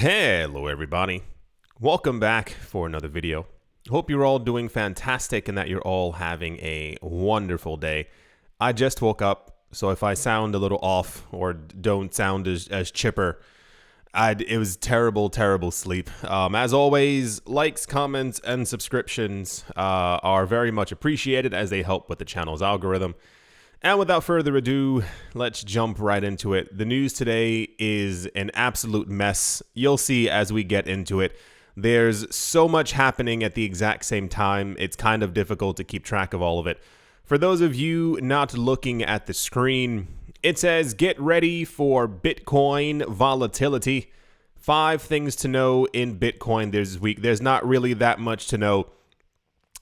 Hello everybody, welcome back for another video. Hope you're all doing fantastic and that you're all having a wonderful day. I just woke up, so if I sound a little off or don't sound as chipper, it was terrible sleep. As always, likes, comments, and subscriptions are very much appreciated as they help with the channel's algorithm. And without further ado, let's jump right into it. The news today is an absolute mess. You'll see as we get into it. There's so much happening at the exact same time, it's kind of difficult to keep track of all of it. For those of you not looking at the screen, it says, get ready for Bitcoin volatility. 5 things to know in Bitcoin this week. There's not really that much to know,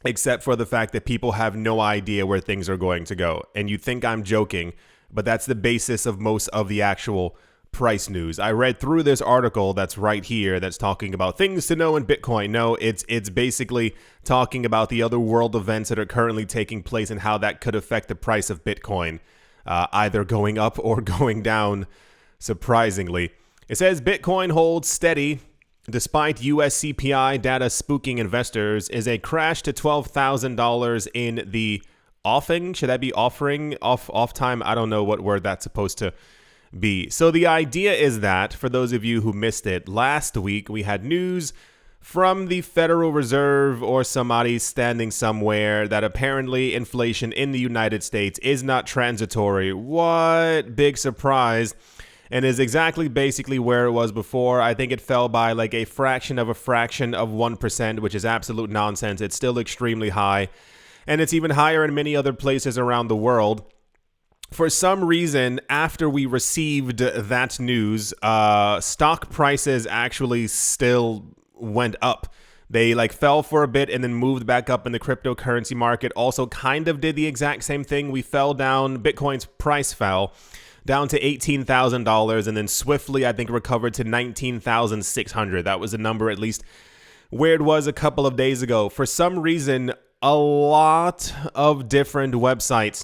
except for the fact that people have no idea where things are going to go. And you think I'm joking, but that's the basis of most of the actual price news. I read through this article that's right here that's talking about things to know in Bitcoin. No, it's basically talking about the other world events that are currently taking place and how that could affect the price of Bitcoin, either going up or going down, surprisingly. It says Bitcoin holds steady despite US CPI data spooking investors, is a crash to $12,000 in the offing. Should that be offering? Off time? I don't know what word that's supposed to be. So the idea is that, for those of you who missed it, last week we had news from the Federal Reserve or somebody standing somewhere that apparently inflation in the United States is not transitory. What? Big surprise. And is exactly basically where it was before. I think it fell by like a fraction of 1%, which is absolute nonsense. It's still extremely high. And it's even higher in many other places around the world. For some reason, after we received that news, stock prices actually still went up. They fell for a bit and then moved back up in the cryptocurrency market. Also kind of did the exact same thing. We fell down. Bitcoin's price fell down to $18,000 and then swiftly, I think, recovered to $19,600. That was the number, at least where it was a couple of days ago. For some reason, a lot of different websites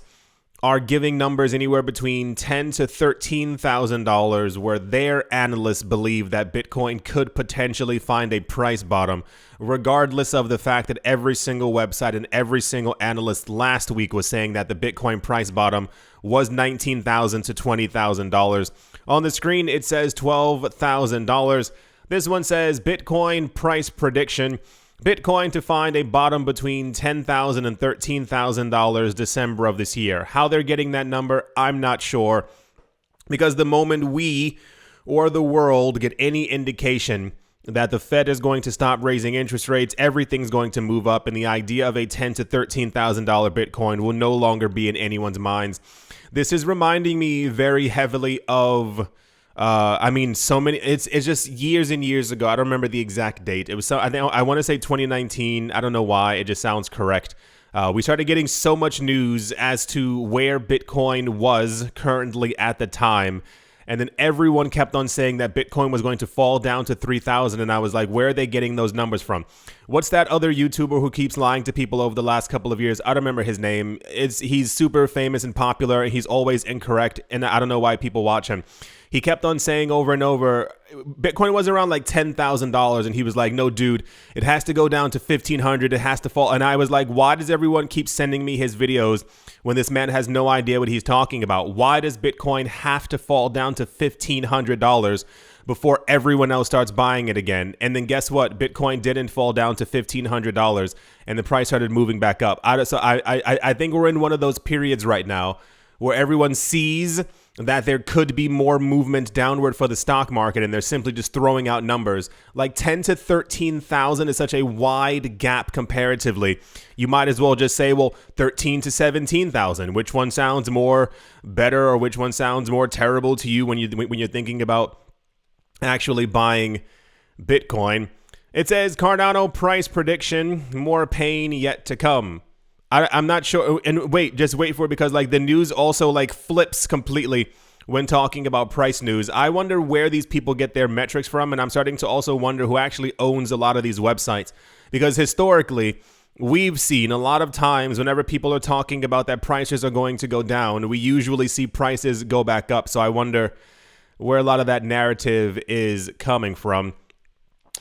are giving numbers anywhere between $10,000 to $13,000 where their analysts believe that Bitcoin could potentially find a price bottom, regardless of the fact that every single website and every single analyst last week was saying that the Bitcoin price bottom was $19,000 to $20,000. On the screen, it says $12,000. This one says Bitcoin price prediction. Bitcoin to find a bottom between $10,000 and $13,000 December of this year. How they're getting that number, I'm not sure. Because the moment we or the world get any indication that the Fed is going to stop raising interest rates, everything's going to move up, and the idea of a $10,000 to $13,000 Bitcoin will no longer be in anyone's minds. This is reminding me very heavily of so many, it's just years and years ago. I don't remember the exact date. It was I want to say 2019. I don't know why. It just sounds correct. We started getting so much news as to where Bitcoin was currently at the time. And then everyone kept on saying that Bitcoin was going to fall down to 3,000. And I was like, where are they getting those numbers from? What's that other YouTuber who keeps lying to people over the last couple of years? I don't remember his name. He's super famous and popular. He's always incorrect. And I don't know why people watch him. He kept on saying over and over, Bitcoin was around like $10,000. And he was like, no, dude, it has to go down to 1,500. It has to fall. And I was like, why does everyone keep sending me his videos when this man has no idea what he's talking about? Why does Bitcoin have to fall down to $1,500 before everyone else starts buying it again? And then guess what? Bitcoin didn't fall down to $1,500 and the price started moving back up. I think we're in one of those periods right now where everyone sees that there could be more movement downward for the stock market, and they're simply just throwing out numbers. Like 10 to 13,000 is such a wide gap comparatively. You might as well just say, well, 13 to 17,000. Which one sounds more better, or which one sounds more terrible to you when you're thinking about actually buying Bitcoin? It says Cardano price prediction, more pain yet to come. I'm not sure. And just wait for it, because the news also flips completely when talking about price news. I wonder where these people get their metrics from. And I'm starting to also wonder who actually owns a lot of these websites, because historically we've seen a lot of times whenever people are talking about that prices are going to go down, we usually see prices go back up. So I wonder where a lot of that narrative is coming from.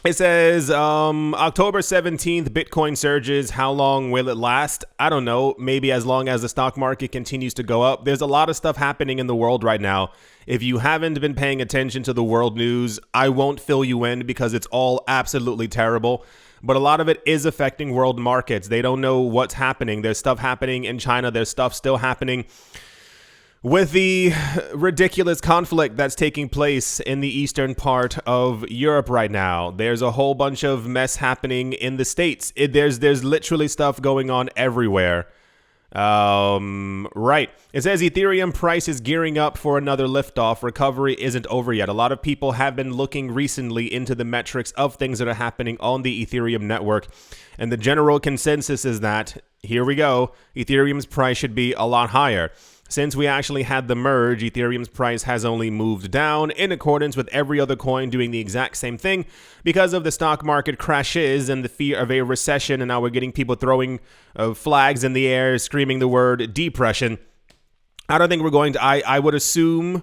It says October 17th, Bitcoin surges. How long will it last? I don't know. Maybe as long as the stock market continues to go up. There's a lot of stuff happening in the world right now. If you haven't been paying attention to the world news, I won't fill you in because it's all absolutely terrible. But a lot of it is affecting world markets. They don't know what's happening. There's stuff happening in China. There's stuff still happening with the ridiculous conflict that's taking place in the eastern part of Europe right now. There's a whole bunch of mess happening in the States. There's literally stuff going on everywhere. Right. It says Ethereum price is gearing up for another liftoff. Recovery isn't over yet. A lot of people have been looking recently into the metrics of things that are happening on the Ethereum network. And the general consensus is that, here we go, Ethereum's price should be a lot higher. Since we actually had the merge, Ethereum's price has only moved down in accordance with every other coin doing the exact same thing because of the stock market crashes and the fear of a recession. And now we're getting people throwing flags in the air, screaming the word depression. I don't think we're going to, I would assume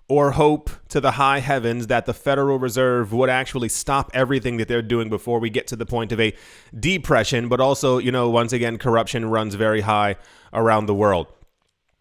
or hope to the high heavens that the Federal Reserve would actually stop everything that they're doing before we get to the point of a depression. But also, once again, corruption runs very high around the world.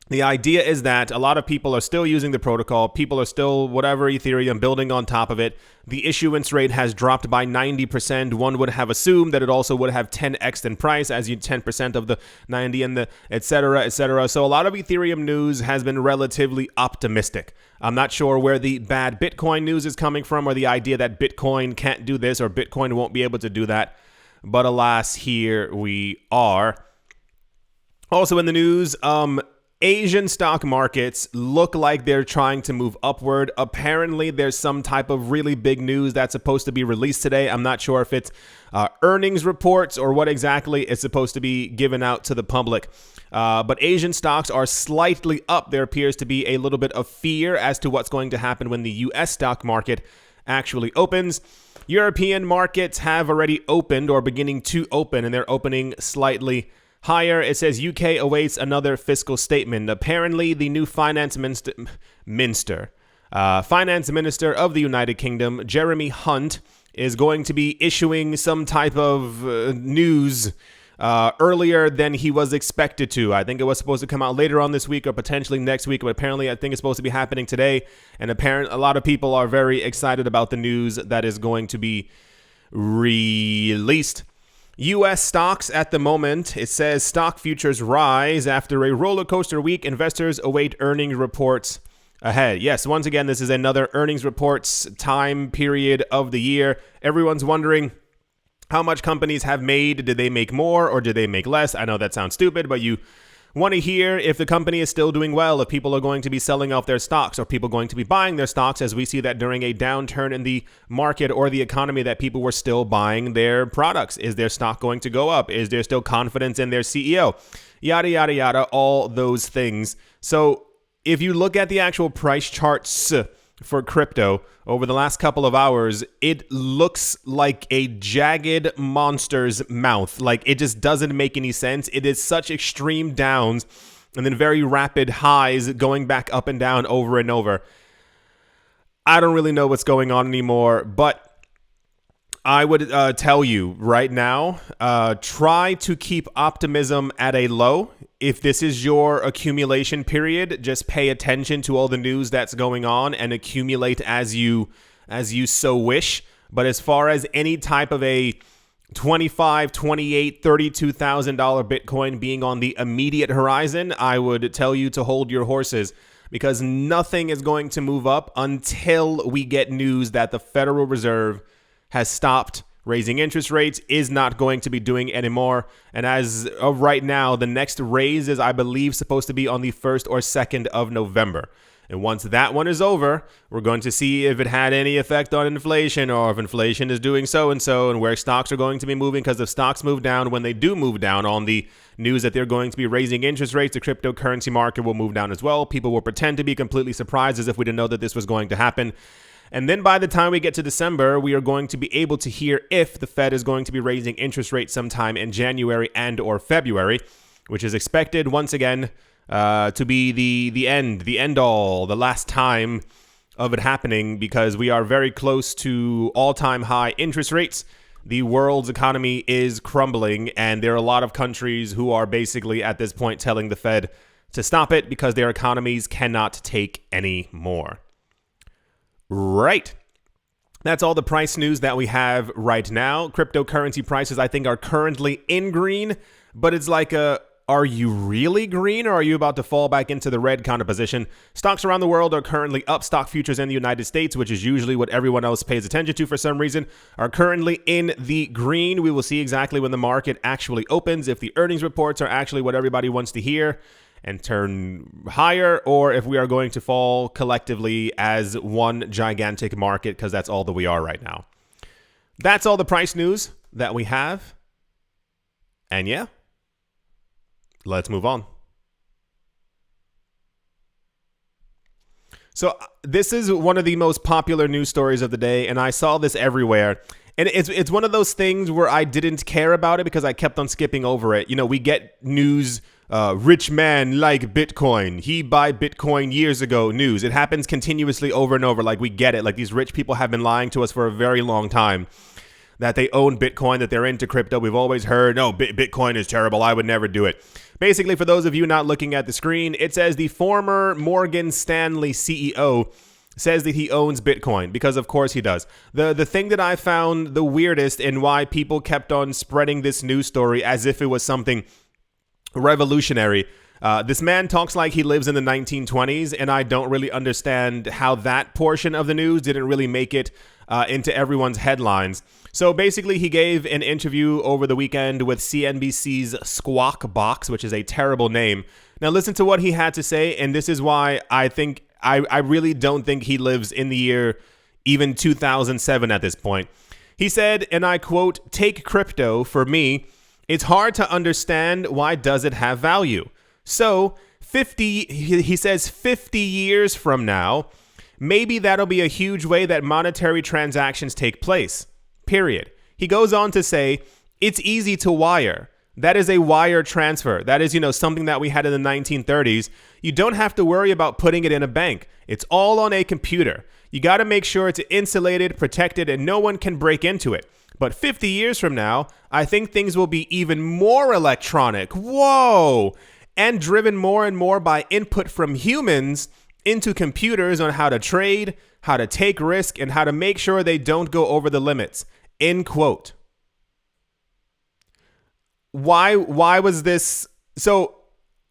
The idea is that a lot of people are still using the protocol. People are still, whatever, Ethereum, building on top of it. The issuance rate has dropped by 90%. One would have assumed that it also would have 10x in price, as you 10% of the 90 and the et cetera, et cetera. So a lot of Ethereum news has been relatively optimistic. I'm not sure where the bad Bitcoin news is coming from, or the idea that Bitcoin can't do this or Bitcoin won't be able to do that. But alas, here we are. Also in the news, Asian stock markets look like they're trying to move upward. Apparently, there's some type of really big news that's supposed to be released today. I'm not sure if it's earnings reports or what exactly is supposed to be given out to the public. But Asian stocks are slightly up. There appears to be a little bit of fear as to what's going to happen when the U.S. stock market actually opens. European markets have already opened or beginning to open, and they're opening slightly higher. It says UK awaits another fiscal statement. Apparently, the new finance minister of the United Kingdom, Jeremy Hunt, is going to be issuing some type of news earlier than he was expected to. I think it was supposed to come out later on this week or potentially next week, but apparently I think it's supposed to be happening today. And apparently, a lot of people are very excited about the news that is going to be released. U.S. stocks at the moment, it says stock futures rise after a roller coaster week. Investors await earnings reports ahead. Yes, once again, this is another earnings reports time period of the year. Everyone's wondering how much companies have made. Did they make more or did they make less? I know that sounds stupid, but you want to hear if the company is still doing well, if people are going to be selling off their stocks, or people going to be buying their stocks, as we see that during a downturn in the market or the economy that people were still buying their products. Is their stock going to go up? Is there still confidence in their CEO? Yada, yada, yada, all those things. So if you look at the actual price charts for crypto over the last couple of hours, it looks like a jagged monster's mouth. Like, it just doesn't make any sense. It is such extreme downs and then very rapid highs going back up and down over and over. I don't really know what's going on anymore, but I would tell you right now, try to keep optimism at a low. If this is your accumulation period, just pay attention to all the news that's going on and accumulate as you so wish. But as far as any type of a $25,000, $28,000, $32,000 Bitcoin being on the immediate horizon, I would tell you to hold your horses, because nothing is going to move up until we get news that the Federal Reserve has stopped raising interest rates, is not going to be doing anymore. And as of right now, the next raise is, I believe, supposed to be on the 1st or 2nd of November. And once that one is over, we're going to see if it had any effect on inflation, or if inflation is doing so-and-so, and where stocks are going to be moving. Because if stocks move down, when they do move down on the news that they're going to be raising interest rates, the cryptocurrency market will move down as well. People will pretend to be completely surprised as if we didn't know that this was going to happen. And then by the time we get to December, we are going to be able to hear if the Fed is going to be raising interest rates sometime in January and or February, which is expected once again to be the end all, the last time of it happening because we are very close to all-time high interest rates. The world's economy is crumbling, and there are a lot of countries who are basically at this point telling the Fed to stop it because their economies cannot take any more. Right. That's all the price news that we have right now. Cryptocurrency prices, I think, are currently in green, but it's like are you really green, or are you about to fall back into the red kind of position? Stocks around the world are currently up. Stock futures in the United States, which is usually what everyone else pays attention to for some reason, are currently in the green. We will see exactly when the market actually opens, if the earnings reports are actually what everybody wants to hear and turn higher, or if we are going to fall collectively as one gigantic market, because that's all that we are right now. That's all the price news that we have. And yeah, let's move on. So this is one of the most popular news stories of the day, and I saw this everywhere. And it's one of those things where I didn't care about it because I kept on skipping over it. You know, we get news, rich man like Bitcoin. He buy Bitcoin years ago news. It happens continuously over and over. Like, we get it. Like, these rich people have been lying to us for a very long time that they own Bitcoin, that they're into crypto. We've always heard, no, Bitcoin is terrible. I would never do it. Basically, for those of you not looking at the screen, it says the former Morgan Stanley CEO says that he owns Bitcoin, because of course he does. The thing that I found the weirdest and why people kept on spreading this news story as if it was something revolutionary. This man talks like he lives in the 1920s, and I don't really understand how that portion of the news didn't really make it into everyone's headlines. So basically, he gave an interview over the weekend with CNBC's Squawk Box, which is a terrible name. Now listen to what he had to say, and this is why I think I really don't think he lives in the year even 2007 at this point. He said, and I quote, "Take crypto, for me, it's hard to understand why does it have value. So he says 50 years from now, maybe that'll be a huge way that monetary transactions take place, period." He goes on to say, it's easy to wire. That is a wire transfer. That is, something that we had in the 1930s. You don't have to worry about putting it in a bank. It's all on a computer. You got to make sure it's insulated, protected, and no one can break into it. But 50 years from now, I think things will be even more electronic. Whoa! And driven more and more by input from humans into computers on how to trade, how to take risk, and how to make sure they don't go over the limits. End quote. Why was this? So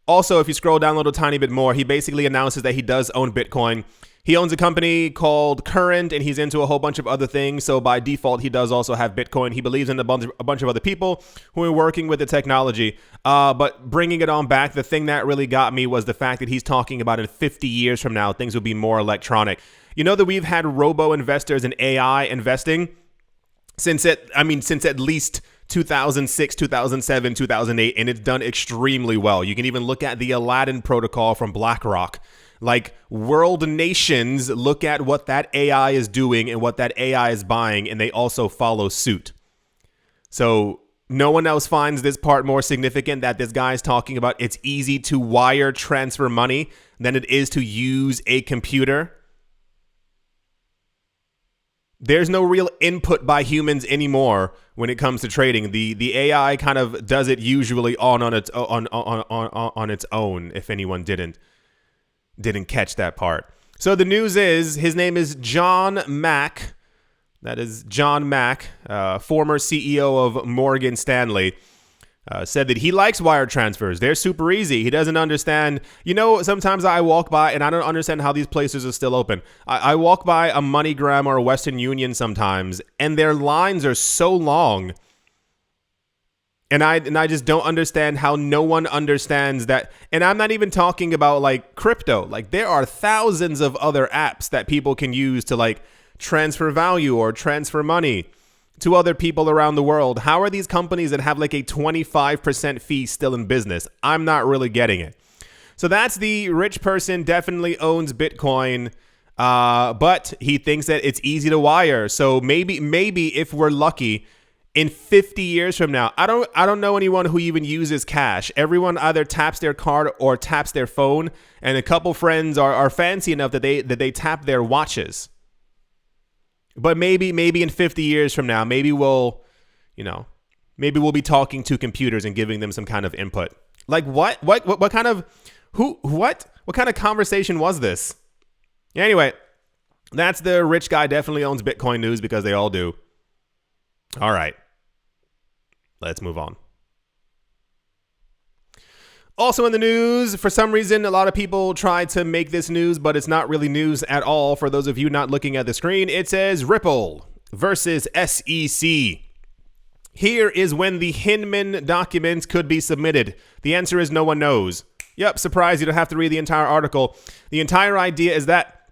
also, if you scroll down a little tiny bit more, he basically announces that he does own Bitcoin. He owns a company called Current, and he's into a whole bunch of other things. So by default, he does also have Bitcoin. He believes in a bunch of other people who are working with the technology. But bringing it on back, the thing that really got me was the fact that he's talking about in 50 years from now, things will be more electronic. You know that we've had robo-investors in AI investing since at least 2006, 2007, 2008, and it's done extremely well. You can even look at the Aladdin protocol from BlackRock. Like, world nations look at what that AI is doing and what that AI is buying, and they also follow suit. So no one else finds this part more significant, that this guy is talking about it's easy to wire transfer money than it is to use a computer. There's no real input by humans anymore when it comes to trading. The AI kind of does it usually on its own. If anyone didn't catch that part. So the news is his name is John Mack. That is John Mack, former CEO of Morgan Stanley. Said that he likes wire transfers. They're super easy. He doesn't understand. Sometimes I walk by and I don't understand how these places are still open. I walk by a MoneyGram or a Western Union sometimes, and their lines are so long. And I just don't understand how no one understands that. And I'm not even talking about like crypto. Like, there are thousands of other apps that people can use to like transfer value or transfer money to other people around the world. How are these companies that have like a 25% fee still in business? I'm not really getting it. So that's the rich person, definitely owns Bitcoin, but he thinks that it's easy to wire. So maybe if we're lucky, in 50 years from now, I don't know anyone who even uses cash. Everyone either taps their card or taps their phone, and a couple friends are fancy enough that they tap their watches. But maybe in 50 years from now, maybe we'll be talking to computers and giving them some kind of input. Like what kind of what kind of conversation was this? Anyway, that's the rich guy definitely owns Bitcoin news, because they all do. All right. Let's move on. Also in the news, for some reason, a lot of people try to make this news, but it's not really news at all. For those of you not looking at the screen, it says Ripple versus SEC. Here is when the Hinman documents could be submitted. The answer is no one knows. Yep, surprise, you don't have to read the entire article. The entire idea is that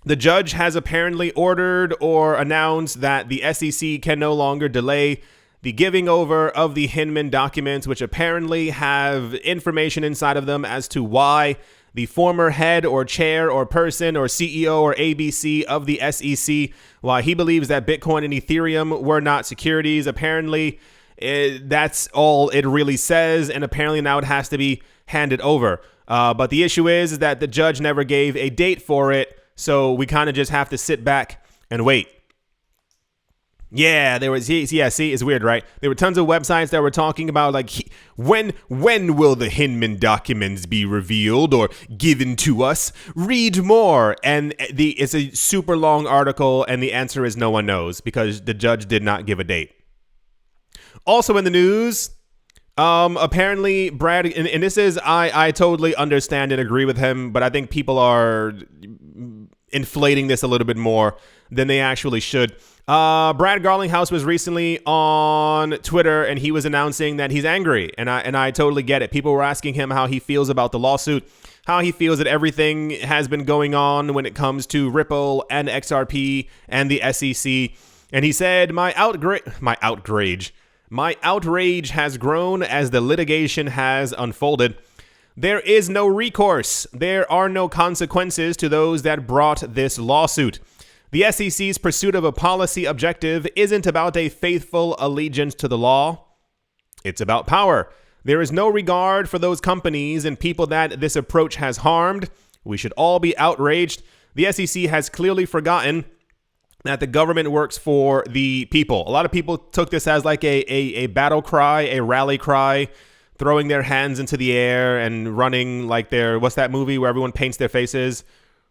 the judge has apparently ordered or announced that the SEC can no longer delay the giving over of the Hinman documents, which apparently have information inside of them as to why the former head or chair or person or CEO or ABC of the SEC, why he believes that Bitcoin and Ethereum were not securities. Apparently, that's all it really says, and apparently now it has to be handed over. But the issue is that the judge never gave a date for it, so we kind of just have to sit back and wait. Yeah, see, it's weird, right? There were tons of websites that were talking about, like, when will the Hinman documents be revealed or given to us? Read more. And it's a super long article, and the answer is no one knows, because the judge did not give a date. Also in the news, apparently Brad, and this is, I totally understand and agree with him, but I think people are inflating this a little bit more than they actually should. Brad Garlinghouse was recently on Twitter, and he was announcing that he's angry, and I totally get it. People were asking him how he feels about the lawsuit, how he feels that everything has been going on when it comes to Ripple and XRP and the SEC, and he said, my outrage has grown as the litigation has unfolded. There is no recourse. There are no consequences to those that brought this lawsuit. The SEC's pursuit of a policy objective isn't about a faithful allegiance to the law. It's about power. There is no regard for those companies and people that this approach has harmed. We should all be outraged. The SEC has clearly forgotten that the government works for the people. A lot of people took this as like a battle cry, a rally cry, throwing their hands into the air and running like what's that movie where everyone paints their faces?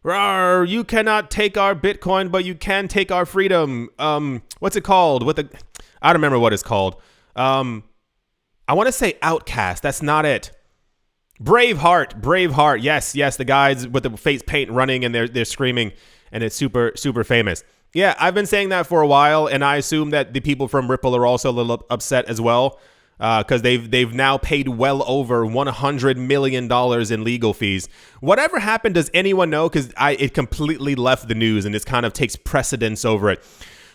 Rawr, you cannot take our Bitcoin, but you can take our freedom. What's it called? I don't remember what it's called. I want to say Outcast. That's not it. Braveheart. Yes. The guys with the face paint running and they're screaming, and it's super, super famous. Yeah, I've been saying that for a while, and I assume that the people from Ripple are also a little upset as well, because they've now paid well over $100 million in legal fees. Whatever happened, does anyone know? Because it completely left the news, and this kind of takes precedence over it.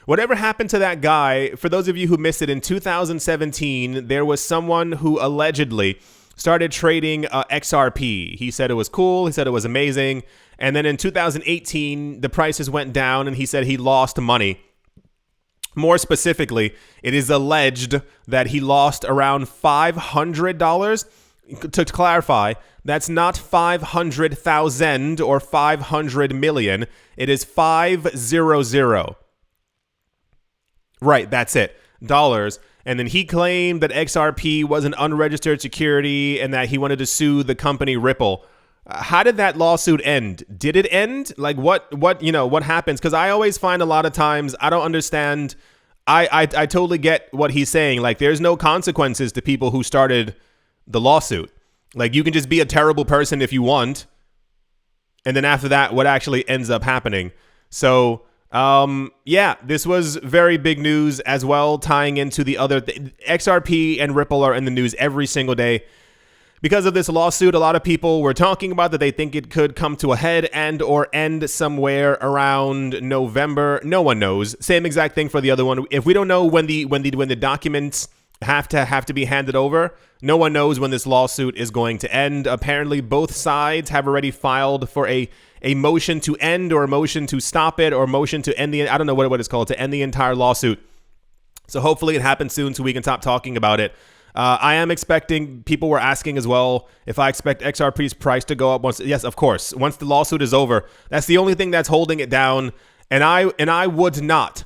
Whatever happened to that guy, for those of you who missed it, in 2017, there was someone who allegedly started trading XRP. He said it was cool. He said it was amazing. And then in 2018, the prices went down, and he said he lost money. More specifically, it is alleged that he lost around $500. To clarify, that's not 500,000 or 500 million. It is 500. Right, that's it. Dollars. And then he claimed that XRP was an unregistered security and that he wanted to sue the company Ripple. How did that lawsuit end? Did it end? Like what happens? Because I always find a lot of times I don't understand. I totally get what he's saying. Like, there's no consequences to people who started the lawsuit. Like, you can just be a terrible person if you want. And then after that, what actually ends up happening? So, yeah, this was very big news as well, tying into the other XRP and Ripple are in the news every single day. Because of this lawsuit, a lot of people were talking about that they think it could come to a head and or end somewhere around November. No one knows. Same exact thing for the other one. If we don't know when the documents have to be handed over, no one knows when this lawsuit is going to end. Apparently, both sides have already filed for a motion to end or a motion to stop it or a motion to end I don't know what it's called, to end the entire lawsuit. So hopefully it happens soon so we can stop talking about it. I am expecting, people were asking as well, if I expect XRP's price to go up once. Yes, of course. Once the lawsuit is over, that's the only thing that's holding it down. And I would not,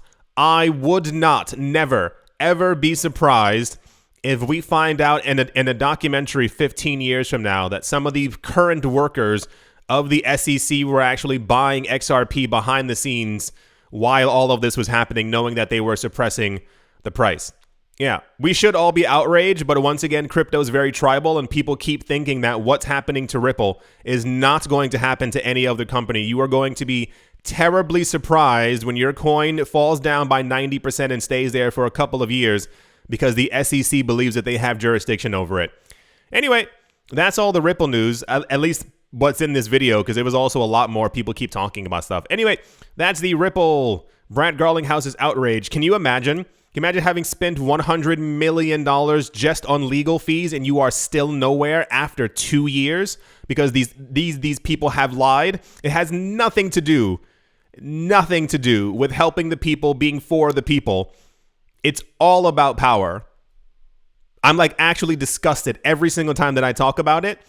never, ever be surprised if we find out in a documentary 15 years from now that some of the current workers of the SEC were actually buying XRP behind the scenes while all of this was happening, knowing that they were suppressing the price. Yeah, we should all be outraged, but once again, crypto is very tribal, and people keep thinking that what's happening to Ripple is not going to happen to any other company. You are going to be terribly surprised when your coin falls down by 90% and stays there for a couple of years because the SEC believes that they have jurisdiction over it. Anyway, that's all the Ripple news, at least what's in this video, because there was also a lot more. People keep talking about stuff. Anyway, that's the Ripple. Brad Garlinghouse's outrage. Can you imagine? Can you imagine having spent $100 million just on legal fees and you are still nowhere after 2 years because these people have lied? It has nothing to do with helping the people, being for the people. It's all about power. I'm like actually disgusted every single time that I talk about it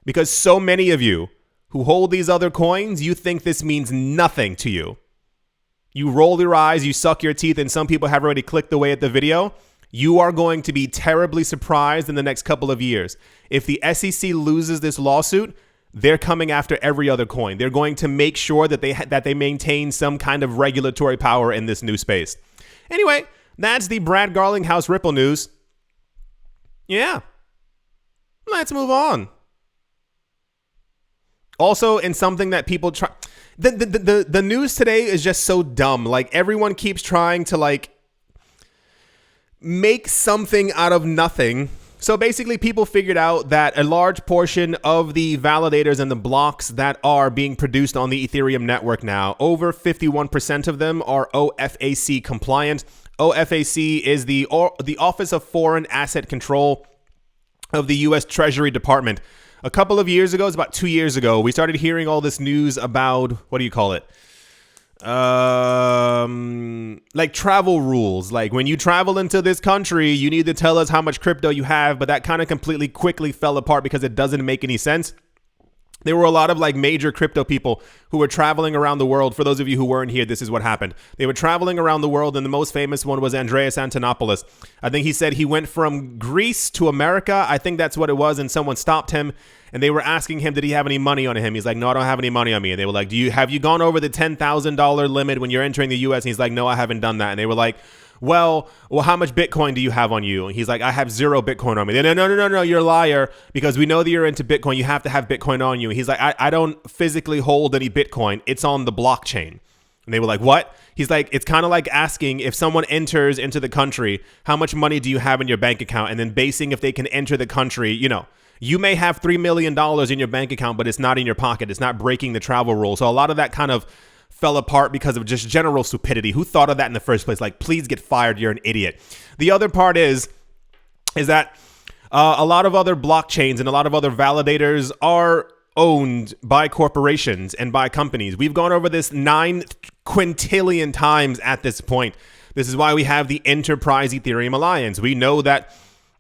because so many of you who hold these other coins, you think this means nothing to you. You roll your eyes, you suck your teeth, and some people have already clicked away at the video. You are going to be terribly surprised in the next couple of years. If the SEC loses this lawsuit, they're coming after every other coin. They're going to make sure that they maintain some kind of regulatory power in this new space. Anyway, that's the Brad Garlinghouse Ripple news. Yeah. Let's move on. Also, in something that people try... The news today is just so dumb. Like, everyone keeps trying to, like, make something out of nothing. So basically, people figured out that a large portion of the validators and the blocks that are being produced on the Ethereum network now, over 51% of them are OFAC compliant. OFAC is the Office of Foreign Asset Control of the U.S. Treasury Department. A couple of years ago, it's about 2 years ago, we started hearing all this news about, what do you call it? Like travel rules. Like when you travel into this country, you need to tell us how much crypto you have, but that kind of quickly fell apart because it doesn't make any sense. There were a lot of like major crypto people who were traveling around the world. For those of you who weren't here, this is what happened. They were traveling around the world, and the most famous one was Andreas Antonopoulos. I think he said he went from Greece to America. I think that's what it was, and someone stopped him, and they were asking him, did he have any money on him? He's like, no, I don't have any money on me. And they were like, have you gone over the $10,000 limit when you're entering the U.S.? And he's like, no, I haven't done that. And they were like, well, how much Bitcoin do you have on you? And he's like, I have 0 Bitcoin on me. No, you're a liar, because we know that you're into Bitcoin. You have to have Bitcoin on you. And he's like, I don't physically hold any Bitcoin. It's on the blockchain. And they were like, what? He's like, it's kind of like asking if someone enters into the country, how much money do you have in your bank account? And then basing if they can enter the country, you may have $3 million in your bank account, but it's not in your pocket. It's not breaking the travel rule. So a lot of that kind of fell apart because of just general stupidity. Who thought of that in the first place? Like, please get fired. You're an idiot. The other part is that a lot of other blockchains and a lot of other validators are owned by corporations and by companies. We've gone over this 9 quintillion times at this point. This is why we have the Enterprise Ethereum Alliance. We know that.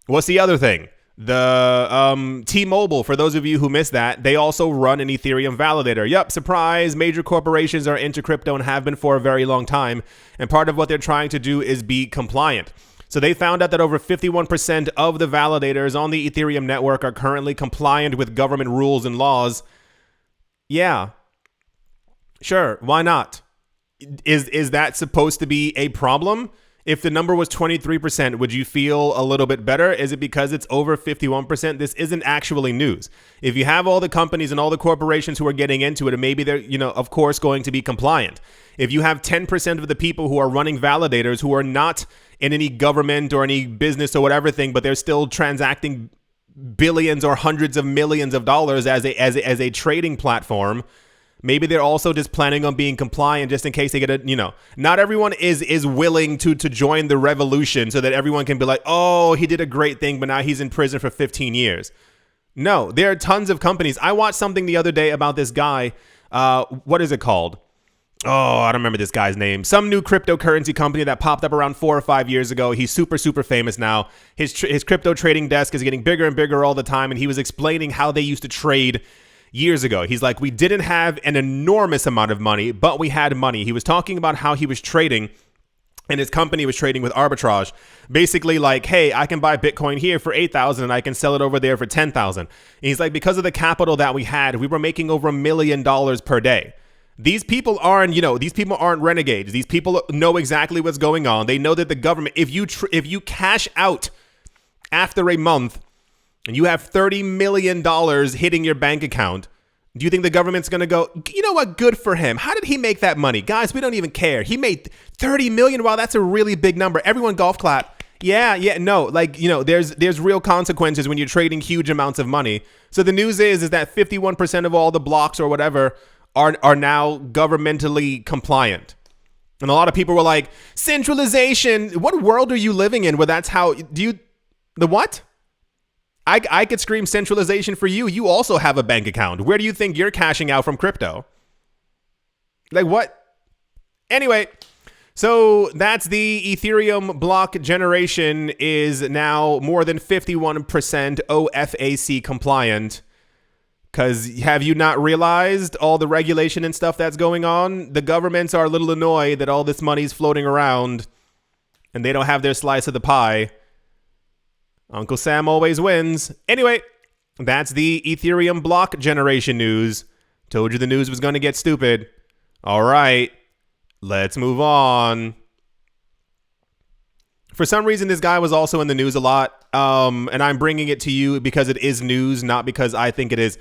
What's the other thing? The T-Mobile, for those of you who missed that, they also run an Ethereum validator. Yep, surprise, major corporations are into crypto and have been for a very long time. And part of what they're trying to do is be compliant. So they found out that over 51% of the validators on the Ethereum network are currently compliant with government rules and laws. Yeah, sure, why not? Is that supposed to be a problem? If the number was 23%, would you feel a little bit better? Is it because it's over 51%? This isn't actually news. If you have all the companies and all the corporations who are getting into it, and maybe they're, of course, going to be compliant. If you have 10% of the people who are running validators who are not in any government or any business or whatever thing, but they're still transacting billions or hundreds of millions of dollars as a trading platform, maybe they're also just planning on being compliant just in case they get not everyone is willing to join the revolution so that everyone can be like, oh, he did a great thing, but now he's in prison for 15 years. No, there are tons of companies. I watched something the other day about this guy. What is it called? Oh, I don't remember this guy's name. Some new cryptocurrency company that popped up around 4 or 5 years ago. He's super, super famous now. His crypto trading desk is getting bigger and bigger all the time. And he was explaining how they used to trade years ago. He's like, we didn't have an enormous amount of money, but we had money. He was talking about how he was trading and his company was trading with arbitrage. Basically like, hey, I can buy Bitcoin here for 8,000 and I can sell it over there for 10,000. He's like, because of the capital that we had, we were making over $1 million per day. These people aren't, these people aren't renegades. These people know exactly what's going on. They know that the government, if you cash out after a month and you have $30 million hitting your bank account, do you think the government's going to go, you know what, good for him? How did he make that money? Guys, we don't even care. He made 30 million. Wow, that's a really big number. Everyone golf clap. Yeah, no, like, there's real consequences when you're trading huge amounts of money. So the news is that 51% of all the blocks or whatever are now governmentally compliant. And a lot of people were like, centralization. What world are you living in where that's how the what? I could scream centralization for you. You also have a bank account. Where do you think you're cashing out from crypto? Like what? Anyway, so that's the Ethereum block generation is now more than 51% OFAC compliant. Because have you not realized all the regulation and stuff that's going on? The governments are a little annoyed that all this money's floating around and they don't have their slice of the pie. Uncle Sam always wins. Anyway, that's the Ethereum block generation news. Told you the news was going to get stupid. All right, let's move on. For some reason, this guy was also in the news a lot. And I'm bringing it to you because it is news, not because I think it is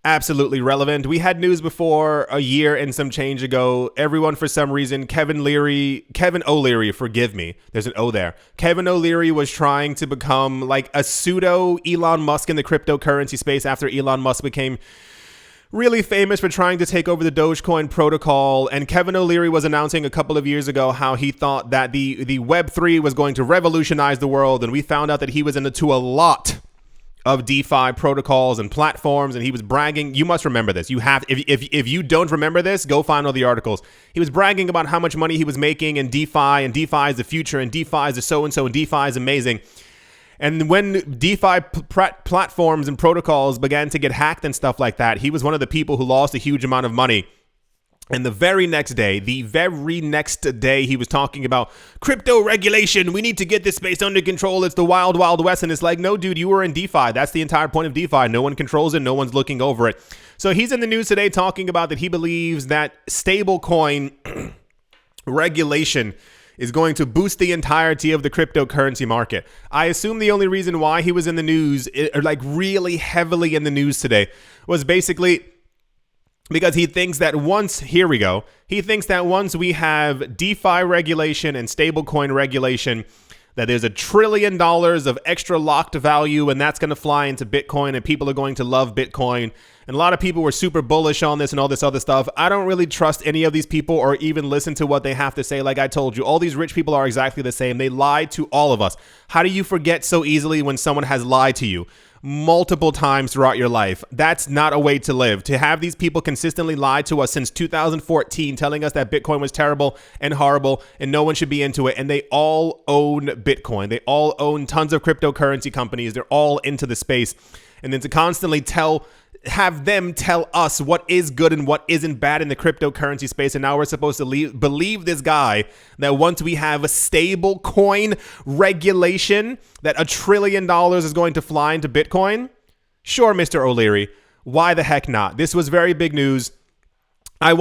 absolutely relevant. We had news before a year and some change ago. Everyone, for some reason, Kevin O'Leary, forgive me. There's an O there. Kevin O'Leary was trying to become like a pseudo Elon Musk in the cryptocurrency space after Elon Musk became really famous for trying to take over the Dogecoin protocol. And Kevin O'Leary was announcing a couple of years ago how he thought that the Web3 was going to revolutionize the world. And we found out that he was into a lot of DeFi protocols and platforms, and he was bragging. You must remember this. You have, if you don't remember this, go find all the articles. He was bragging about how much money he was making in DeFi, and DeFi is the future, and DeFi is the so-and-so, and DeFi is amazing. And when DeFi platforms and protocols began to get hacked and stuff like that, he was one of the people who lost a huge amount of money. And the very next day, he was talking about crypto regulation. We need to get this space under control. It's the wild, wild west. And it's like, no, dude, you were in DeFi. That's the entire point of DeFi. No one controls it. No one's looking over it. So he's in the news today talking about that he believes that stablecoin regulation is going to boost the entirety of the cryptocurrency market. I assume the only reason why he was in the news, or like really heavily in the news today, was basically because he thinks that once we have DeFi regulation and stablecoin regulation, that there's $1 trillion of extra locked value, and that's going to fly into Bitcoin, and people are going to love Bitcoin. And a lot of people were super bullish on this and all this other stuff. I don't really trust any of these people or even listen to what they have to say. Like I told you, all these rich people are exactly the same. They lie to all of us. How do you forget so easily when someone has lied to you multiple times throughout your life? That's not a way to live. To have these people consistently lie to us since 2014, telling us that Bitcoin was terrible and horrible and no one should be into it. And they all own Bitcoin. They all own tons of cryptocurrency companies. They're all into the space. And then to constantly have them tell us what is good and what isn't bad in the cryptocurrency space. And now we're supposed to believe this guy that once we have a stable coin regulation, that $1 trillion is going to fly into Bitcoin. Sure, Mr. O'Leary. Why the heck not? This was very big news. I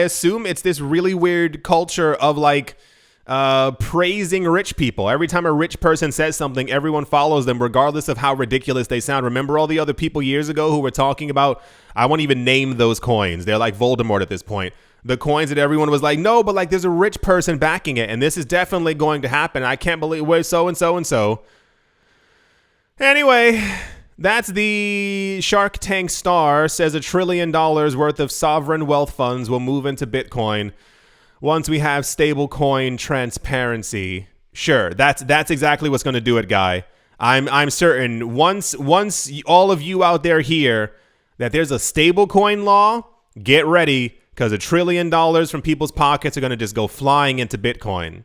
assume it's this really weird culture of like praising rich people. Every time a rich person says something, everyone follows them regardless of how ridiculous they sound. Remember all the other people years ago who were talking about, I won't even name those coins. They're like Voldemort at this point. The coins that everyone was like, no, but like there's a rich person backing it. And this is definitely going to happen. I can't believe we're so and so and so. Anyway, that's the Shark Tank star says $1 trillion worth of sovereign wealth funds will move into Bitcoin once we have stable coin transparency. Sure, that's exactly what's going to do it, guy. I'm certain once all of you out there hear that there's a stable coin law, get ready because $1 trillion from people's pockets are going to just go flying into Bitcoin.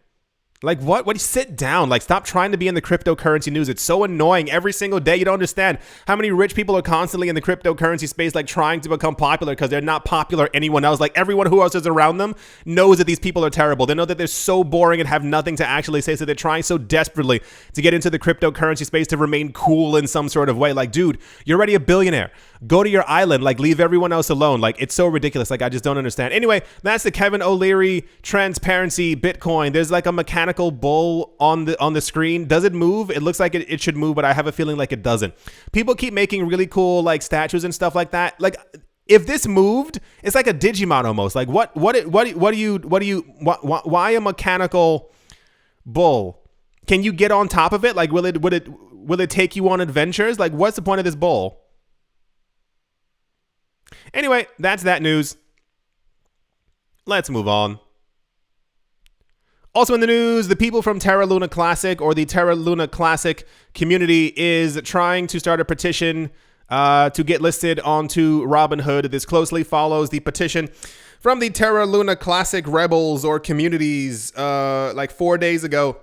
Like, what? What? Sit down. Like, stop trying to be in the cryptocurrency news. It's so annoying every single day. You don't understand how many rich people are constantly in the cryptocurrency space, like trying to become popular because they're not popular anyone else. Like, everyone who else is around them knows that these people are terrible. They know that they're so boring and have nothing to actually say. So they're trying so desperately to get into the cryptocurrency space to remain cool in some sort of way. Like, dude, you're already a billionaire. Go to your island. Like, leave everyone else alone. Like, it's so ridiculous. Like, I just don't understand. Anyway, that's the Kevin O'Leary transparency Bitcoin. There's like a mechanical bull on the screen. Does it move? It looks like it should move, but I have a feeling like it doesn't. People keep making really cool like statues and stuff like that. Like, if this moved, it's like a Digimon almost. Like, why a mechanical bull? Can you get on top of it? Like, will it take you on adventures? Like, what's the point of this bull? Anyway, that's that news. Let's move on. Also in the news, the people from Terra Luna Classic, or the Terra Luna Classic community, is trying to start a petition to get listed onto Robinhood. This closely follows the petition from the Terra Luna Classic rebels or communities like 4 days ago,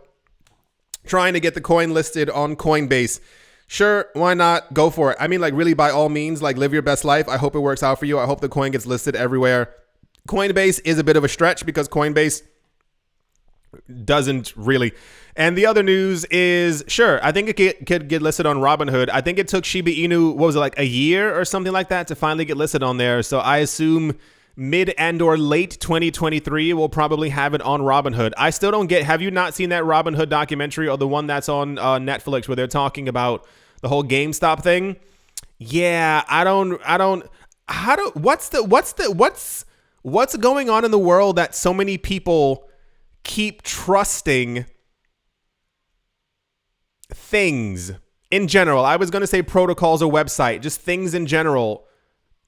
trying to get the coin listed on Coinbase. Sure, why not? Go for it. I mean, like, really, by all means, like, live your best life. I hope it works out for you. I hope the coin gets listed everywhere. Coinbase is a bit of a stretch because Coinbase doesn't really. And the other news is, sure, I think it could get listed on Robinhood. I think it took Shiba Inu, what was it, like a year or something like that to finally get listed on there. So I assume mid and or late 2023 we'll probably have it on Robinhood. I still don't get, have you not seen that Robinhood documentary, or the one that's on Netflix where they're talking about the whole GameStop thing? Yeah, what's going on in the world that so many people keep trusting things in general? I was going to say protocols or website, just things in general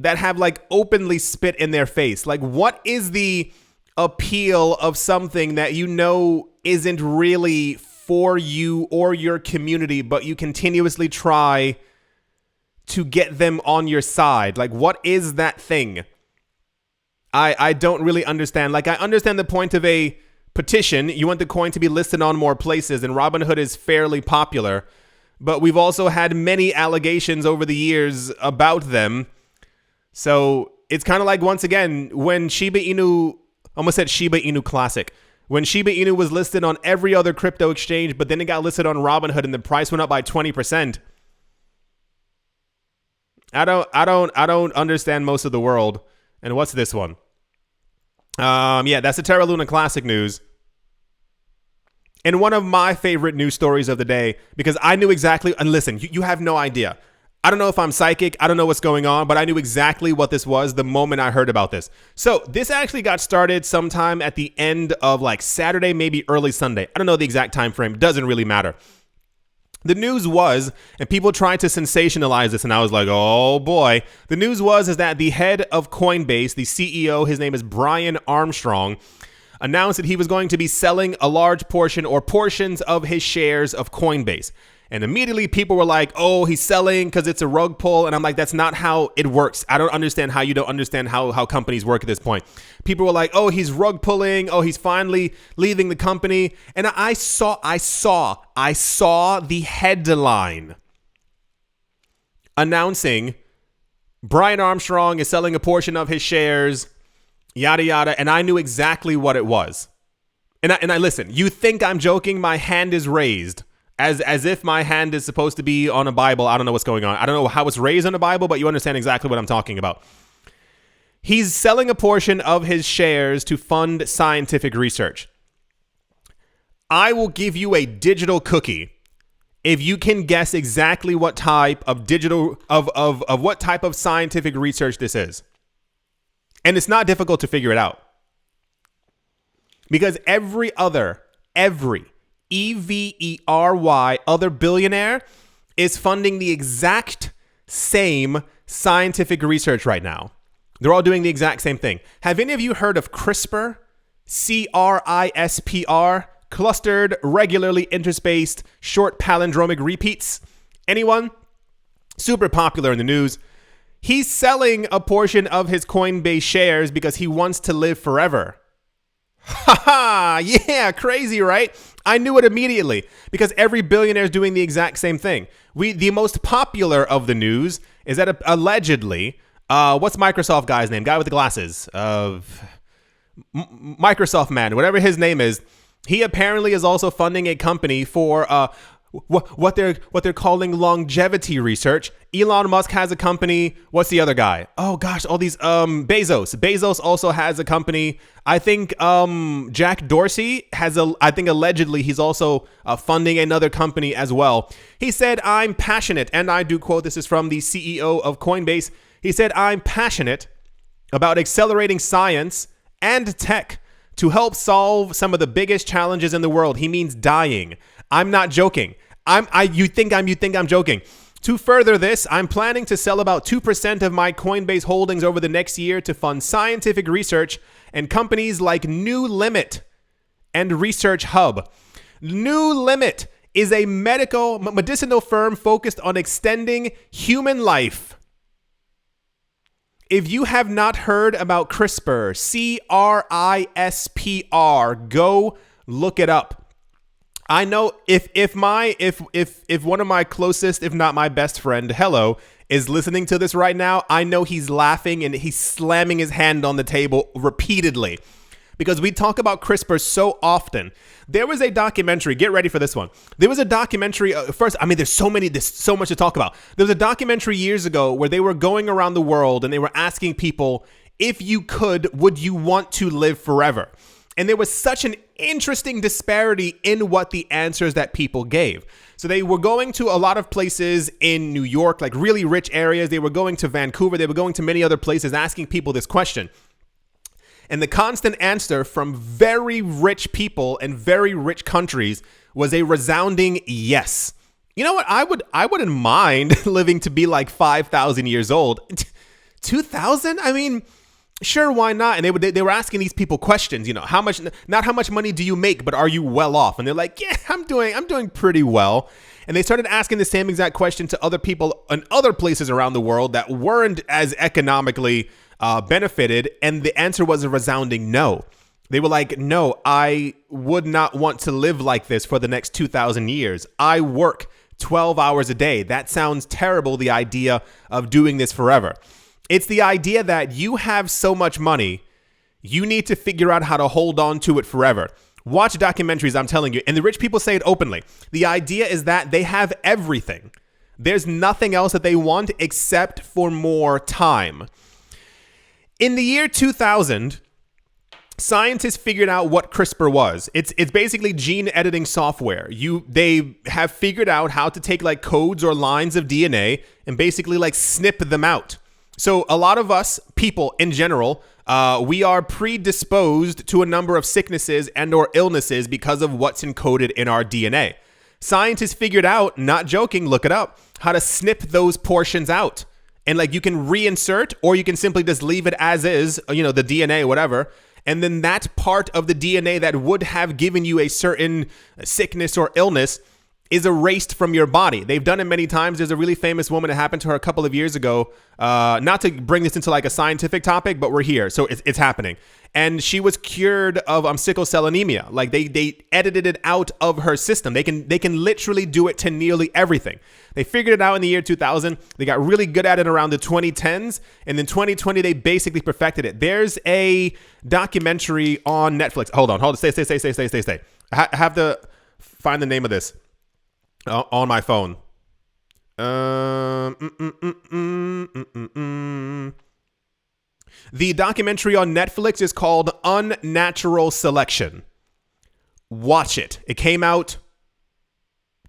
that have like openly spit in their face. Like, what is the appeal of something that you know isn't really for you or your community, but you continuously try to get them on your side? Like, what is that thing? I don't really understand. Like, I understand the point of a petition. You want the coin to be listed on more places, and Robinhood is fairly popular, but we've also had many allegations over the years about them. So it's kind of like, once again, when Shiba Inu, almost said Shiba Inu Classic, when Shiba Inu was listed on every other crypto exchange, but then it got listed on Robinhood and the price went up by 20%. I don't understand most of the world. And what's this one? Yeah, that's the Terra Luna Classic news. And one of my favorite news stories of the day, because I knew exactly, and listen, you have no idea. I don't know if I'm psychic. I don't know what's going on, but I knew exactly what this was the moment I heard about this. So this actually got started sometime at the end of like Saturday, maybe early Sunday. I don't know the exact time frame. Doesn't really matter. The news was, and people tried to sensationalize this, and I was like, oh boy. The news is that the head of Coinbase, the CEO, his name is Brian Armstrong, announced that he was going to be selling a large portion or portions of his shares of Coinbase. And immediately people were like, oh, he's selling because it's a rug pull. And I'm like, that's not how it works. I don't understand how you don't understand how companies work at this point. People were like, oh, he's rug pulling. Oh, he's finally leaving the company. And I saw the headline announcing Brian Armstrong is selling a portion of his shares, yada, yada. And I knew exactly what it was. And I listen, you think I'm joking? My hand is raised. As if my hand is supposed to be on a Bible. I don't know what's going on. I don't know how it's raised on a Bible, but you understand exactly what I'm talking about. He's selling a portion of his shares to fund scientific research. I will give you a digital cookie if you can guess exactly what type of what type of scientific research this is. And it's not difficult to figure it out. Because every EVERY other billionaire is funding the exact same scientific research right now. They're all doing the exact same thing. Have any of you heard of CRISPR? CRISPR, clustered, regularly interspaced, short palindromic repeats? Anyone? Super popular in the news. He's selling a portion of his Coinbase shares because he wants to live forever. Haha, yeah, crazy, right? I knew it immediately because every billionaire is doing the exact same thing. The most popular of the news is that allegedly, what's Microsoft guy's name? Guy with the glasses of Microsoft man, whatever his name is. He apparently is also funding a company for what they're calling longevity research. Elon Musk has a company. What's the other guy? Oh gosh, all these Bezos. Bezos also has a company. I think Jack Dorsey has I think allegedly he's also funding another company as well. He said, "I'm passionate," and I do quote, this is from the CEO of Coinbase. He said, "I'm passionate about accelerating science and tech to help solve some of the biggest challenges in the world." He means dying. I'm not joking. You think I'm joking. To further this, I'm planning to sell about 2% of my Coinbase holdings over the next year to fund scientific research and companies like New Limit and Research Hub. New Limit is a medicinal firm focused on extending human life. If you have not heard about CRISPR, CRISPR, go look it up. I know if one of my closest, if not my best friend, Hello, is listening to this right now, I know he's laughing and he's slamming his hand on the table repeatedly because we talk about CRISPR so often. There was a documentary, get ready for this one. There was a documentary, there's so much to talk about. There was a documentary years ago where they were going around the world and they were asking people, if you could, would you want to live forever? And there was such an interesting disparity in what the answers that people gave. So they were going to a lot of places in New York, like really rich areas. They were going to Vancouver. They were going to many other places asking people this question. And the constant answer from very rich people and very rich countries was a resounding yes. You know what? I wouldn't mind living to be like 5,000 years old. 2,000? I mean, sure, why not? And they were asking these people questions, you know, not how much money do you make, but are you well off? And they're like, yeah, I'm doing pretty well. And they started asking the same exact question to other people in other places around the world that weren't as economically benefited. And the answer was a resounding no. They were like, no, I would not want to live like this for the next 2,000 years. I work 12 hours a day. That sounds terrible, the idea of doing this forever. It's the idea that you have so much money, you need to figure out how to hold on to it forever. Watch documentaries, I'm telling you. And the rich people say it openly. The idea is that they have everything. There's nothing else that they want except for more time. In the year 2000, scientists figured out what CRISPR was. It's basically gene editing software. They have figured out how to take like codes or lines of DNA and basically like snip them out. So a lot of us people in general, we are predisposed to a number of sicknesses and or illnesses because of what's encoded in our DNA. Scientists figured out, not joking, look it up, how to snip those portions out. And like you can reinsert or you can simply just leave it as is, you know, the DNA, whatever. And then that part of the DNA that would have given you a certain sickness or illness is erased from your body. They've done it many times. There's a really famous woman, it happened to her a couple of years ago. Not to bring this into like a scientific topic, but we're here, so it's happening. And she was cured of sickle cell anemia. Like they edited it out of her system. They can literally do it to nearly everything. They figured it out in the year 2000. They got really good at it around the 2010s. And then 2020, they basically perfected it. There's a documentary on Netflix. Hold on. Stay. I have to find the name of this on my phone. The documentary on Netflix is called Unnatural Selection. Watch it. It came out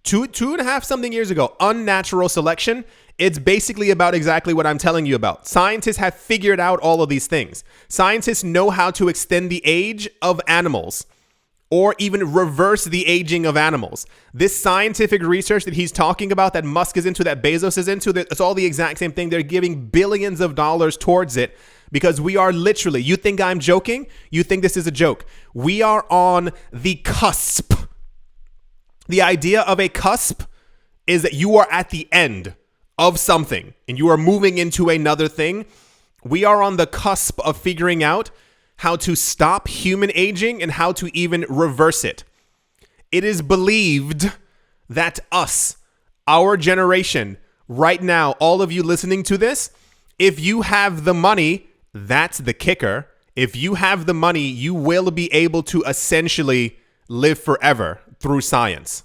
two and a half something years ago. Unnatural Selection. It's basically about exactly what I'm telling you about. Scientists have figured out all of these things. Scientists know how to extend the age of animals or even reverse the aging of animals. This scientific research that he's talking about, that Musk is into, that Bezos is into, it's all the exact same thing. They're giving billions of dollars towards it because we are literally, you think I'm joking? You think this is a joke. We are on the cusp. The idea of a cusp is that you are at the end of something and you are moving into another thing, we are on the cusp of figuring out how to stop human aging and how to even reverse it. It is believed that our generation, right now, all of you listening to this, if you have the money, that's the kicker. If you have the money, you will be able to essentially live forever through science.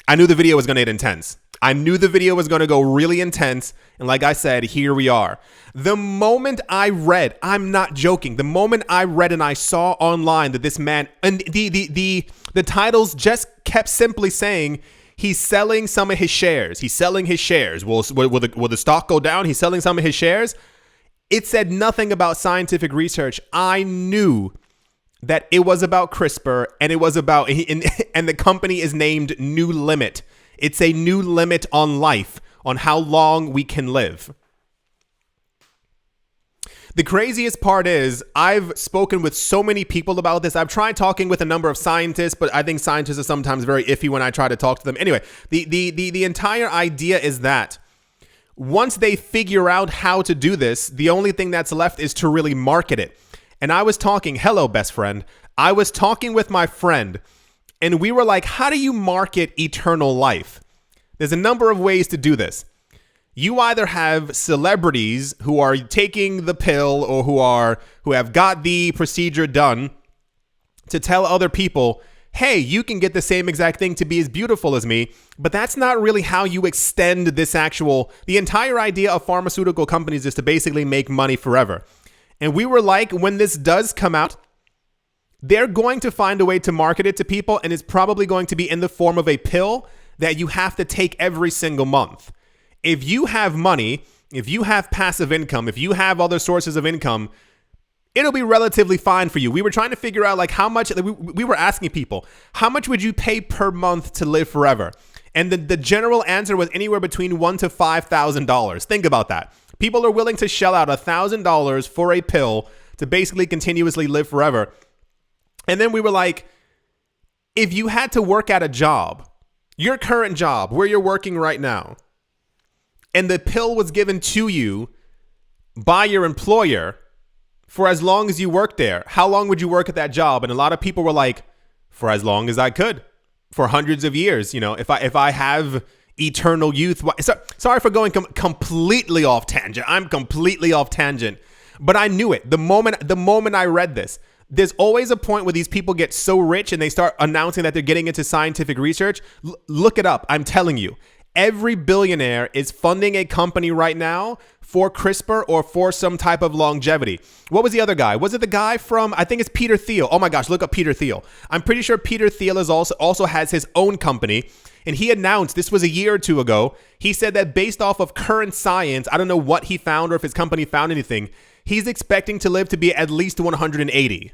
I knew the video was going to get intense. I knew the video was going to go really intense. And like I said, here we are. The moment I read, I'm not joking, the moment I read and I saw online that this man, and the titles just kept simply saying, he's selling some of his shares. He's selling his shares. Will the stock go down? He's selling some of his shares. It said nothing about scientific research. I knew that it was about CRISPR, and it was about, and the company is named New Limit. It's a new limit on life, on how long we can live. The craziest part is I've spoken with so many people about this. I've tried talking with a number of scientists, but I think scientists are sometimes very iffy when I try to talk to them. Anyway, the entire idea is that once they figure out how to do this, the only thing that's left is to really market it. And I was talking, hello, best friend. I was talking with my friend, and we were like, how do you market eternal life? There's a number of ways to do this. You either have celebrities who are taking the pill or who have got the procedure done to tell other people, hey, you can get the same exact thing to be as beautiful as me. But that's not really how you extend this the entire idea of pharmaceutical companies is to basically make money forever. And we were like, when this does come out, they're going to find a way to market it to people, and it's probably going to be in the form of a pill that you have to take every single month. If you have money, if you have passive income, if you have other sources of income, it'll be relatively fine for you. We were trying to figure out like how much, we were asking people, how much would you pay per month to live forever? And the general answer was anywhere between $1,000 to $5,000. Think about that. People are willing to shell out $1,000 for a pill to basically continuously live forever. And then we were like, if you had to work at a job, your current job, where you're working right now, and the pill was given to you by your employer for as long as you work there, how long would you work at that job? And a lot of people were like, for as long as I could, for hundreds of years. You know, if I have eternal youth. Sorry for going completely off tangent. I'm completely off tangent, but I knew it. The moment I read this, there's always a point where these people get so rich and they start announcing that they're getting into scientific research. Look it up. I'm telling you, every billionaire is funding a company right now for CRISPR or for some type of longevity. What was the other guy? Was it the guy from, I think it's Peter Thiel. Oh my gosh, look up Peter Thiel. I'm pretty sure Peter Thiel is also has his own company. And he announced, this was a year or two ago, he said that based off of current science, I don't know what he found or if his company found anything, he's expecting to live to be at least 180.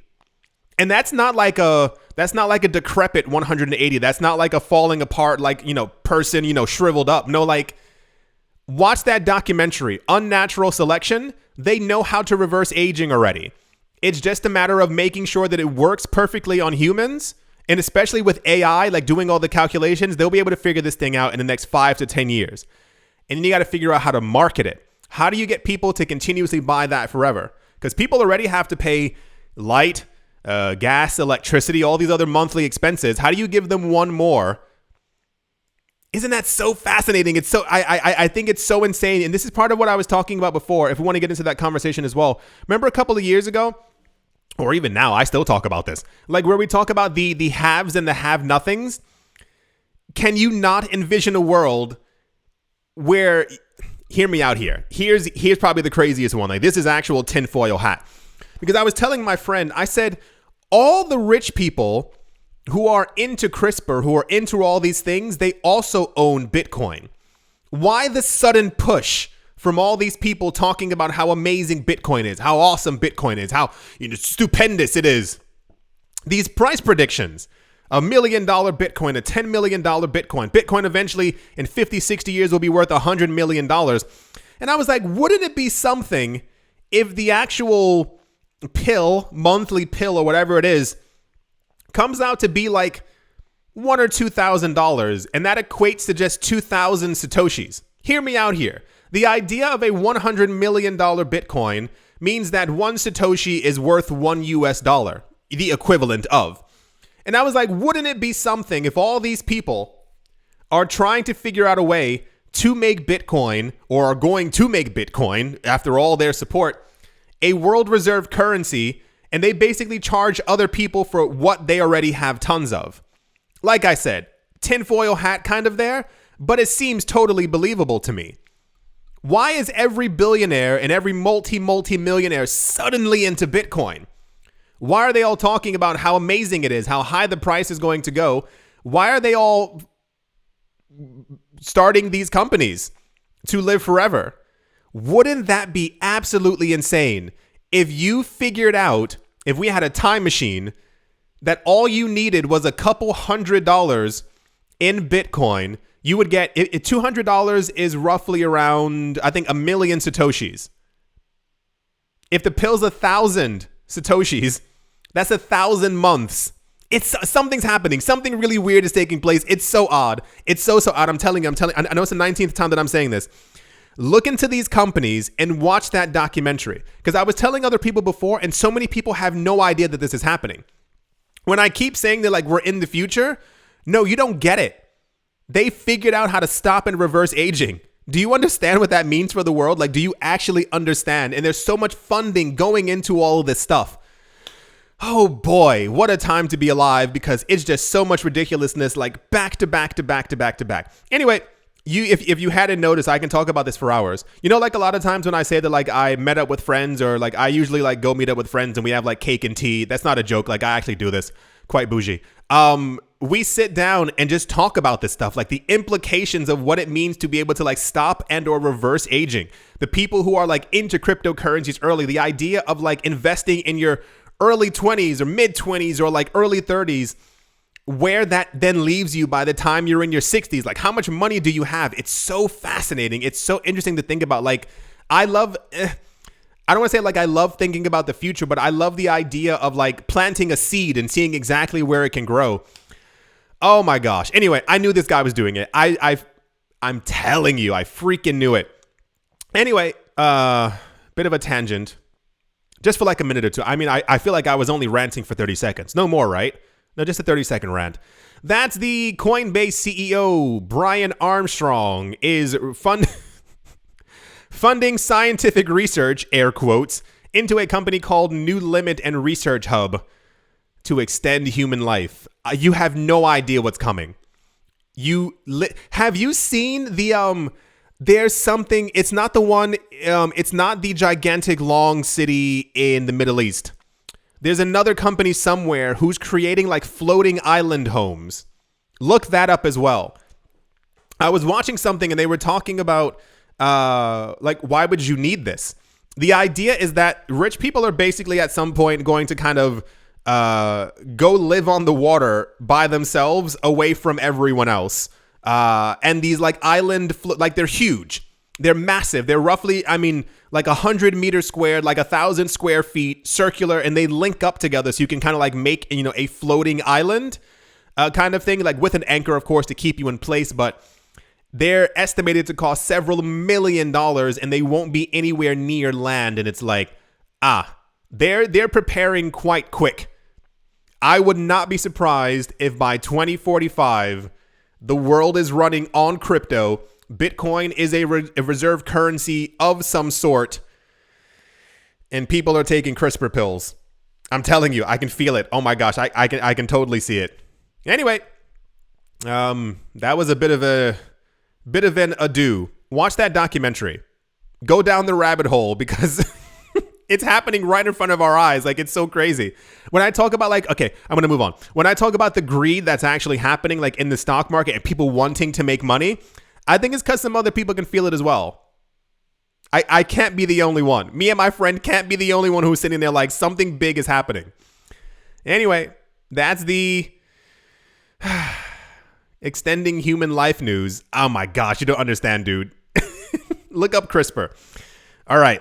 And that's not like a decrepit 180. That's not like a falling apart, like, person, shriveled up. No, like, watch that documentary, Unnatural Selection. They know how to reverse aging already. It's just a matter of making sure that it works perfectly on humans. And especially with AI, like doing all the calculations, they'll be able to figure this thing out in the next 5 to 10 years. And then you got to figure out how to market it. How do you get people to continuously buy that forever? Because people already have to pay light, gas, electricity, all these other monthly expenses. How do you give them one more? Isn't that so fascinating? It's so I think it's so insane. And this is part of what I was talking about before, if we want to get into that conversation as well. Remember a couple of years ago, or even now, I still talk about this, like where we talk about the haves and the have-nothings. Can you not envision a world where, hear me out here. Here's probably the craziest one. Like, this is actual tinfoil hat. Because I was telling my friend, I said, all the rich people who are into CRISPR, who are into all these things, they also own Bitcoin. Why the sudden push from all these people talking about how amazing Bitcoin is, how awesome Bitcoin is, how stupendous it is? These price predictions, $1 million Bitcoin, a $10 million Bitcoin. Bitcoin eventually in 50, 60 years will be worth $100 million. And I was like, wouldn't it be something if the actual pill, monthly pill or whatever it is, comes out to be like $1,000 or $2,000, and that equates to just 2,000 Satoshis. Hear me out here. The idea of a $100 million Bitcoin means that one Satoshi is worth $1, the equivalent of. And I was like, wouldn't it be something if all these people are trying to figure out a way to make Bitcoin, or are going to make Bitcoin, after all their support, a world reserve currency, and they basically charge other people for what they already have tons of. Like I said, tinfoil hat kind of there, but it seems totally believable to me. Why is every billionaire and every multi-millionaire suddenly into Bitcoin? Why are they all talking about how amazing it is, how high the price is going to go? Why are they all starting these companies to live forever? Wouldn't that be absolutely insane if you figured out, if we had a time machine, that all you needed was a couple $100 in Bitcoin? You would get, $200 is roughly around, I think, 1 million Satoshis. If the pill's 1,000 Satoshis, that's 1,000 months. Something's happening. Something really weird is taking place. It's so odd. It's so odd. I'm telling you. I know it's the 19th time that I'm saying this. Look into these companies and watch that documentary. Because I was telling other people before, and so many people have no idea that this is happening. When I keep saying that, like, we're in the future, no, you don't get it. They figured out how to stop and reverse aging. Do you understand what that means for the world? Like, do you actually understand? And there's so much funding going into all of this stuff. Oh boy, what a time to be alive, because it's just so much ridiculousness, like back to back to back to back to back. Anyway, if you hadn't noticed, I can talk about this for hours. You know, like a lot of times when I say that, like, I met up with friends, or like I usually like go meet up with friends and we have like cake and tea. That's not a joke. Like, I actually do this. Quite bougie. We sit down and just talk about this stuff, like the implications of what it means to be able to like stop and or reverse aging. The people who are like into cryptocurrencies early, the idea of like investing in your early 20s or mid 20s or like early 30s, where that then leaves you by the time you're in your 60s. Like, how much money do you have? It's so fascinating. It's so interesting to think about. Like, I don't want to say like I love thinking about the future, but I love the idea of like planting a seed and seeing exactly where it can grow. Oh my gosh. Anyway, I knew this guy was doing it. I'm telling you, I freaking knew it. Anyway, bit of a tangent. Just for like a minute or two. I mean, I feel like I was only ranting for 30 seconds. No more, right? No, just a 30-second rant. That's the Coinbase CEO, Brian Armstrong, is funding scientific research, air quotes, into a company called New Limit and Research Hub to extend human life. You have no idea what's coming. Have you seen the there's something, it's not the one, it's not the gigantic long city in the Middle East. There's another company somewhere who's creating like floating island homes. Look that up as well. I was watching something and they were talking about like, why would you need this? The idea is that rich people are basically at some point going to kind of go live on the water by themselves away from everyone else. And these like like they're huge. They're massive. They're roughly, I mean, like 100 meters squared, like 1,000 square feet, circular, and they link up together. So you can kind of like make, you know, a floating island kind of thing, like with an anchor, of course, to keep you in place. But they're estimated to cost several $1 million, and they won't be anywhere near land. And it's like, they're preparing quite quick. I would not be surprised if by 2045, the world is running on crypto. Bitcoin is a reserve currency of some sort, and people are taking CRISPR pills. I'm telling you, I can feel it. Oh my gosh, I can totally see it. Anyway, that was a bit of an ado. Watch that documentary. Go down the rabbit hole, because it's happening right in front of our eyes. Like, it's so crazy. When I talk about like, okay, I'm going to move on. When I talk about the greed that's actually happening like in the stock market and people wanting to make money, I think it's because some other people can feel it as well. I can't be the only one. Me and my friend can't be the only one who's sitting there like something big is happening. Anyway, that's the extending human life news. Oh my gosh, you don't understand, dude. Look up CRISPR. All right.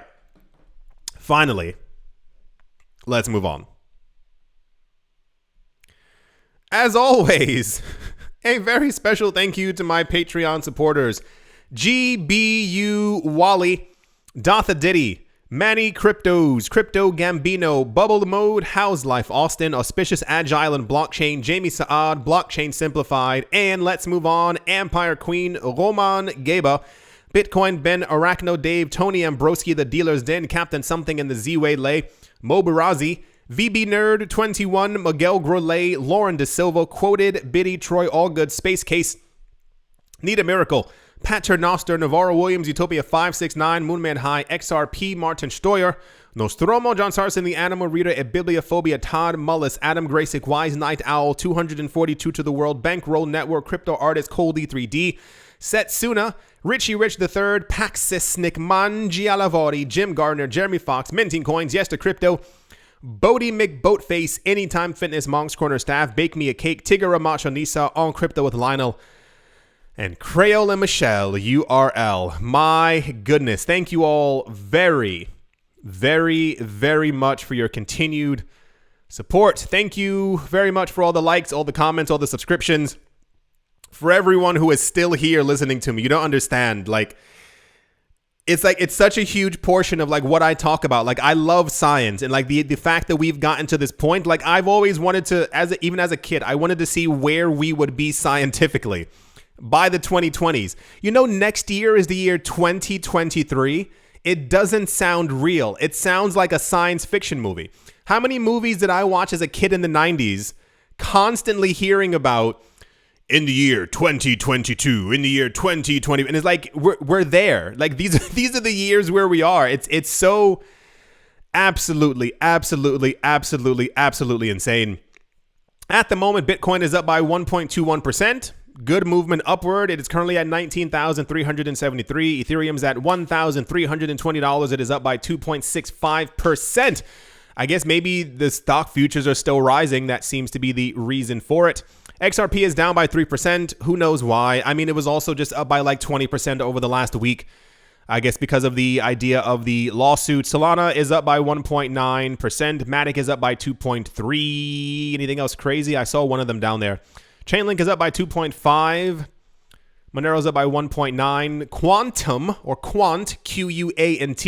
Finally, let's move on. as always, a very special thank you to my Patreon supporters. GBU Wally, Dotha Diddy, Manny Cryptos, Crypto Gambino, Bubble Mode, How's Life Austin, Auspicious Agile and Blockchain, Jamie Saad, Blockchain Simplified, and let's move on, Empire Queen, Roman Geba, Bitcoin Ben, Arachno Dave, Tony Ambroski, The Dealer's Den, Captain Something in the Z-Way Lay, Mobarazi, VB Nerd 21, Miguel Grolet, Lauren De Silva, Quoted, Biddy, Troy Allgood, Space Case, Need a Miracle, Pater Noster, Navarro Williams, Utopia 569, Moonman High, XRP, Martin Steuer, Nostromo, John Sarson, The Animal Reader, A Bibliophobia, Todd Mullis, Adam Graysick, Wise Night Owl, 242 to the World, Bankroll Network, Crypto Artist, Coldy 3D, Setsuna, Richie Rich III, Paxis, Nick Mangialavori, Jim Gardner, Jeremy Fox, Minting Coins, Yes to Crypto, Bodie McBoatface, Anytime Fitness, Monk's Corner Staff, Bake Me a Cake, Tigger Macho Nisa, On Crypto with Lionel, and Crayola Michelle, URL. My goodness. Thank you all very, very, very much for your continued support. Thank you very much for all the likes, all the comments, all the subscriptions. For everyone who is still here listening to me, you don't understand. It's such a huge portion of what I talk about. I love science, and the fact that we've gotten to this point. I've always wanted to, even as a kid, I wanted to see where we would be scientifically by the 2020s. Next year is the year 2023. It doesn't sound real. It sounds like a science fiction movie. How many movies did I watch as a kid in the 90s constantly hearing about in the year 2022, in the year 2020? And it's we're there. These are the years where we are. It's so absolutely insane. At the moment, Bitcoin is up by 1.21%. Good movement upward. It is currently at $19,373. Ethereum's at $1,320. It is up by 2.65%. I guess maybe the stock futures are still rising. That seems to be the reason for it. XRP is down by 3%. Who knows why? I mean, it was also just up by 20% over the last week. I guess because of the idea of the lawsuit. Solana is up by 1.9%. Matic is up by 2.3%. Anything else crazy? I saw one of them down there. Chainlink is up by 2.5%. Monero's up by 1.9%. Quantum, or Quant, Quant,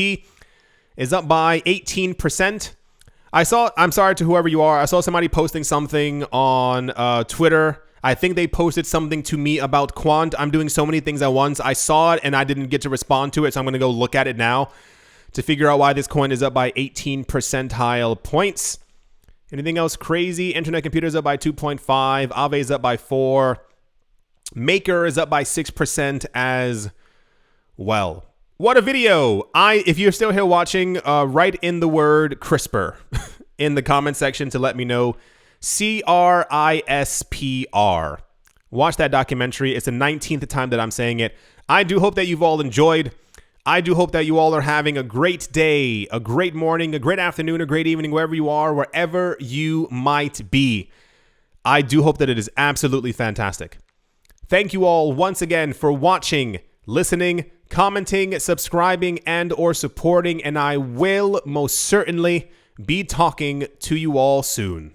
is up by 18%. I'm sorry to whoever you are. I saw somebody posting something on Twitter. I think they posted something to me about Quant. I'm doing so many things at once. I saw it and I didn't get to respond to it, so I'm going to go look at it now to figure out why this coin is up by 18 percentile points. Anything else crazy? Internet Computer is up by 2.5%. Aave is up by 4%. Maker is up by 6% as well. What a video. If you're still here watching, write in the word CRISPR in the comment section to let me know. CRISPR. Watch that documentary. It's the 19th time that I'm saying it. I do hope that you've all enjoyed. I do hope that you all are having a great day, a great morning, a great afternoon, a great evening, wherever you are, wherever you might be. I do hope that it is absolutely fantastic. Thank you all once again for watching, listening, commenting, subscribing, and or supporting, and I will most certainly be talking to you all soon.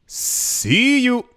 See you.